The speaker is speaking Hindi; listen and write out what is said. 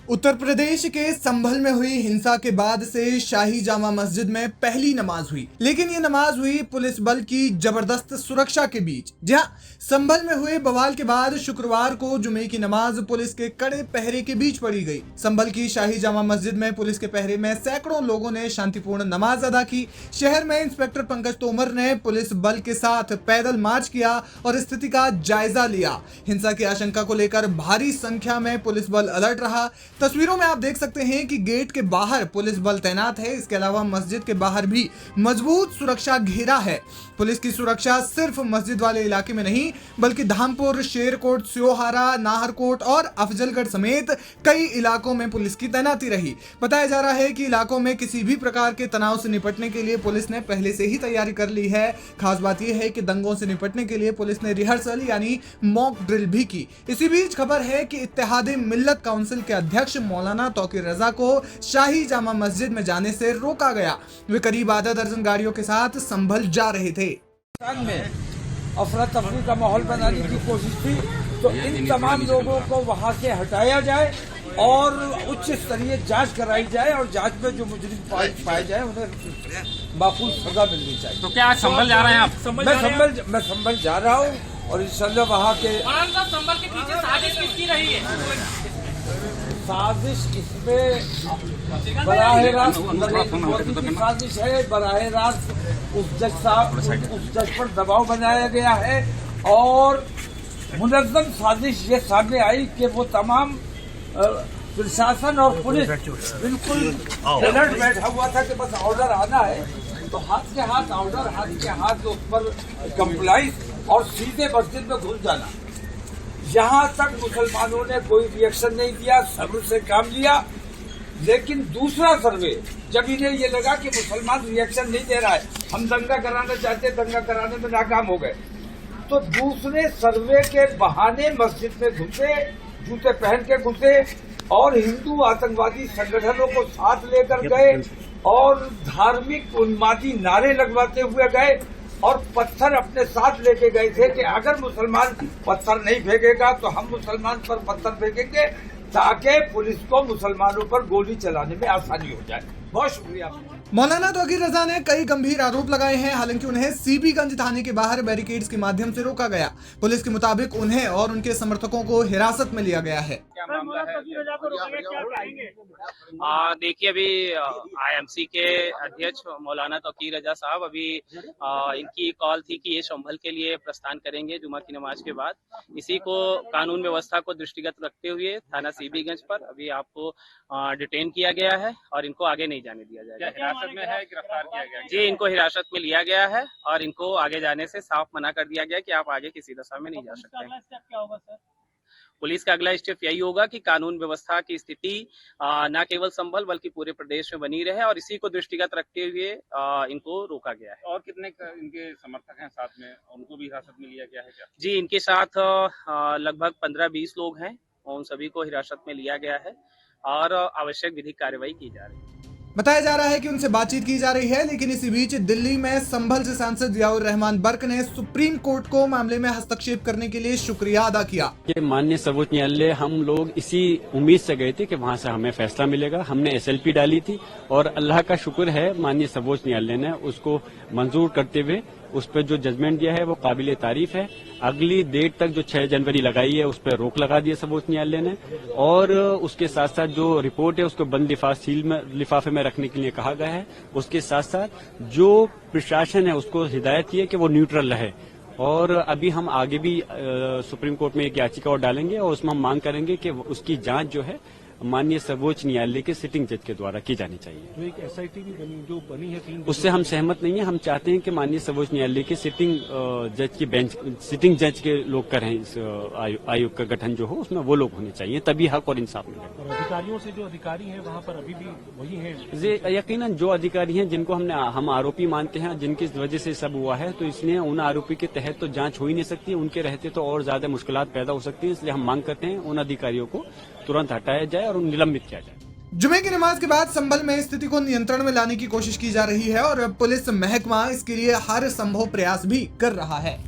उत्तर प्रदेश के संभल में हुई हिंसा के बाद से शाही जामा मस्जिद में पहली नमाज हुई, लेकिन ये नमाज हुई पुलिस बल की जबरदस्त सुरक्षा के बीच। जहां संभल में हुए बवाल के बाद शुक्रवार को जुमे की नमाज पुलिस के कड़े पहरे के बीच पढ़ी गई। संभल की शाही जामा मस्जिद में पुलिस के पहरे में सैकड़ों लोगों ने शांतिपूर्ण नमाज अदा की। शहर में इंस्पेक्टर पंकज तोमर ने पुलिस बल के साथ पैदल मार्च किया और स्थिति का जायजा लिया। हिंसा की आशंका को लेकर भारी संख्या में पुलिस बल अलर्ट रहा। तस्वीरों में आप देख सकते हैं कि गेट के बाहर पुलिस बल तैनात है। इसके अलावा मस्जिद के बाहर भी मजबूत सुरक्षा घेरा है। पुलिस की सुरक्षा सिर्फ मस्जिद वाले इलाके में नहीं बल्कि धामपुर, शेरकोट, स्योहारा, नाहरकोट और अफजलगढ़ समेत कई इलाकों में पुलिस की तैनाती रही। बताया जा रहा है कि इलाकों में किसी भी प्रकार के तनाव से निपटने के लिए पुलिस ने पहले से ही तैयारी कर ली है। खास बात यह है कि दंगों से निपटने के लिए पुलिस ने रिहर्सल यानी मॉक ड्रिल भी की। इसी बीच खबर है कि इत्तेहादे मिल्लत काउंसिल के अध्यक्ष मौलाना तौकीर रजा को शाही जामा मस्जिद में जाने से रोका गया। वे करीब आधा दर्जन गाड़ियों के साथ संभल जा रहे थे। में अफरा तफरी का माहौल बनाने की कोशिश थी, तो इन तमाम लोगों को वहां से हटाया जाए और उच्च स्तरीय जांच कराई जाए और जांच में जो मुजरिम पाए जाए उन्हें माकूल सजा मिलनी चाहिए। तो क्या आज संभल जा रहे हैं आप? मैं संभल जा रहा हूँ और इंशाल्लाह वहाँ के संभल के पीछे साजिश किसकी रही है? साजिश इसमें बराह रास्त मोदी की साजिश है। बराह रास्त उस जज पर दबाव बनाया गया है और मुनज़्ज़म साजिश ये सामने आई कि वो तमाम प्रशासन और पुलिस बिल्कुल अलर्ट बैठा हुआ था कि बस ऑर्डर आना है तो हाथ के हाथ ऑर्डर, हाथ के हाथ उस पर कंप्लाइंस और सीधे मस्जिद में घुस जाना। यहाँ तक मुसलमानों ने कोई रिएक्शन नहीं दिया, सब्र से काम लिया। लेकिन दूसरा सर्वे जब इन्हें ये लगा कि मुसलमान रिएक्शन नहीं दे रहा है, हम दंगा कराना चाहते, दंगा कराने में नाकाम हो गए, तो दूसरे सर्वे के बहाने मस्जिद में घुसे, जूते पहन के घुसे और हिंदू आतंकवादी संगठनों को साथ लेकर गए और धार्मिक उन्मादी नारे लगवाते हुए गए और पत्थर अपने साथ लेके गए थे कि अगर मुसलमान पत्थर नहीं फेंकेगा तो हम मुसलमान पर पत्थर फेंकेंगे ताकि पुलिस को मुसलमानों पर गोली चलाने में आसानी हो जाए। बहुत शुक्रिया। मौलाना तौकीर रजा ने कई गंभीर आरोप लगाए हैं। हालांकि उन्हें सीबीगंज थाने के बाहर बैरिकेड्स के माध्यम से रोका गया। पुलिस के मुताबिक उन्हें और उनके समर्थकों को हिरासत में लिया गया है। क्या मामला है? देखिए, अभी आईएमसी के अध्यक्ष मौलाना तौकीर रजा साहब अभी इनकी कॉल थी कि ये संभल के लिए प्रस्थान करेंगे जुमा की नमाज के बाद। इसी को कानून व्यवस्था को दृष्टिगत रखते हुए थाना सीबीगंज पर अभी आपको डिटेन किया गया है और इनको आगे नहीं जाने दिया जाएगा। हिरासत में है, गिरफ्तार किया गया? जी, इनको हिरासत में लिया गया है और इनको आगे जाने से साफ मना कर दिया गया कि आप आगे किसी दशा में नहीं जा सकते। अगला स्टेप क्या होगा सर? पुलिस का अगला स्टेप यही होगा कि कानून व्यवस्था की स्थिति न केवल संभल बल्कि पूरे प्रदेश में बनी रहे और इसी को दृष्टिगत रखते हुए इनको रोका गया है। और कितने इनके समर्थक हैं साथ में, उनको भी हिरासत में लिया गया है क्या? जी, इनके साथ लगभग 15-20 लोग हैं और उन सभी को हिरासत में लिया गया है और आवश्यक विधिक कार्रवाई की जा रही है। बताया जा रहा है कि उनसे बातचीत की जा रही है। लेकिन इसी बीच दिल्ली में संभल से सांसद जियाउर रहमान बर्क ने सुप्रीम कोर्ट को मामले में हस्तक्षेप करने के लिए शुक्रिया अदा किया। माननीय सर्वोच्च न्यायालय, हम लोग इसी उम्मीद से गए थे कि वहां से हमें फैसला मिलेगा। हमने एसएलपी डाली थी और अल्लाह का शुक्र है माननीय सर्वोच्च न्यायालय ने उसको मंजूर करते हुए उस पर जो जजमेंट दिया है वो काबिल तारीफ है। अगली डेट तक जो 6 जनवरी लगाई है उस पर रोक लगा दी है सर्वोच्च न्यायालय ने और उसके साथ साथ जो रिपोर्ट है उसको बंद लिफाफे में रखने के लिए कहा गया है। उसके साथ साथ जो प्रशासन है उसको हिदायत की है कि वो न्यूट्रल रहे और अभी हम आगे भी सुप्रीम कोर्ट में एक याचिका और डालेंगे और उसमें हम मांग करेंगे कि उसकी जांच जो है माननीय सर्वोच्च न्यायालय के सिटिंग जज के द्वारा की जानी चाहिए। जो एक एसआईटी भी बनी है 3 उससे हम सहमत नहीं है। हम चाहते हैं कि माननीय सर्वोच्च न्यायालय के सिटिंग जज की बेंच, सिटिंग जज के लोग करें इस आयोग का गठन जो हो उसमें वो लोग होने चाहिए, तभी हक और इंसाफ मिलेगा। और अधिकारियों से जो अधिकारी हैं वहाँ पर अभी भी वही हैं? यकीनन जो अधिकारी हैं जिनको हम आरोपी मानते हैं, जिनकी वजह से सब हुआ है, तो इसलिए उन आरोपी के तहत तो जांच हो ही नहीं सकती। उनके रहते तो और ज्यादा मुश्किलात पैदा हो सकती है। इसलिए हम मांग करते हैं उन अधिकारियों को तुरंत हटाया जाए और निलंबित किया जाए। जुमे की नमाज के बाद संभल में स्थिति को नियंत्रण में लाने की कोशिश की जा रही है और पुलिस महकमा इसके लिए हर संभव प्रयास भी कर रहा है।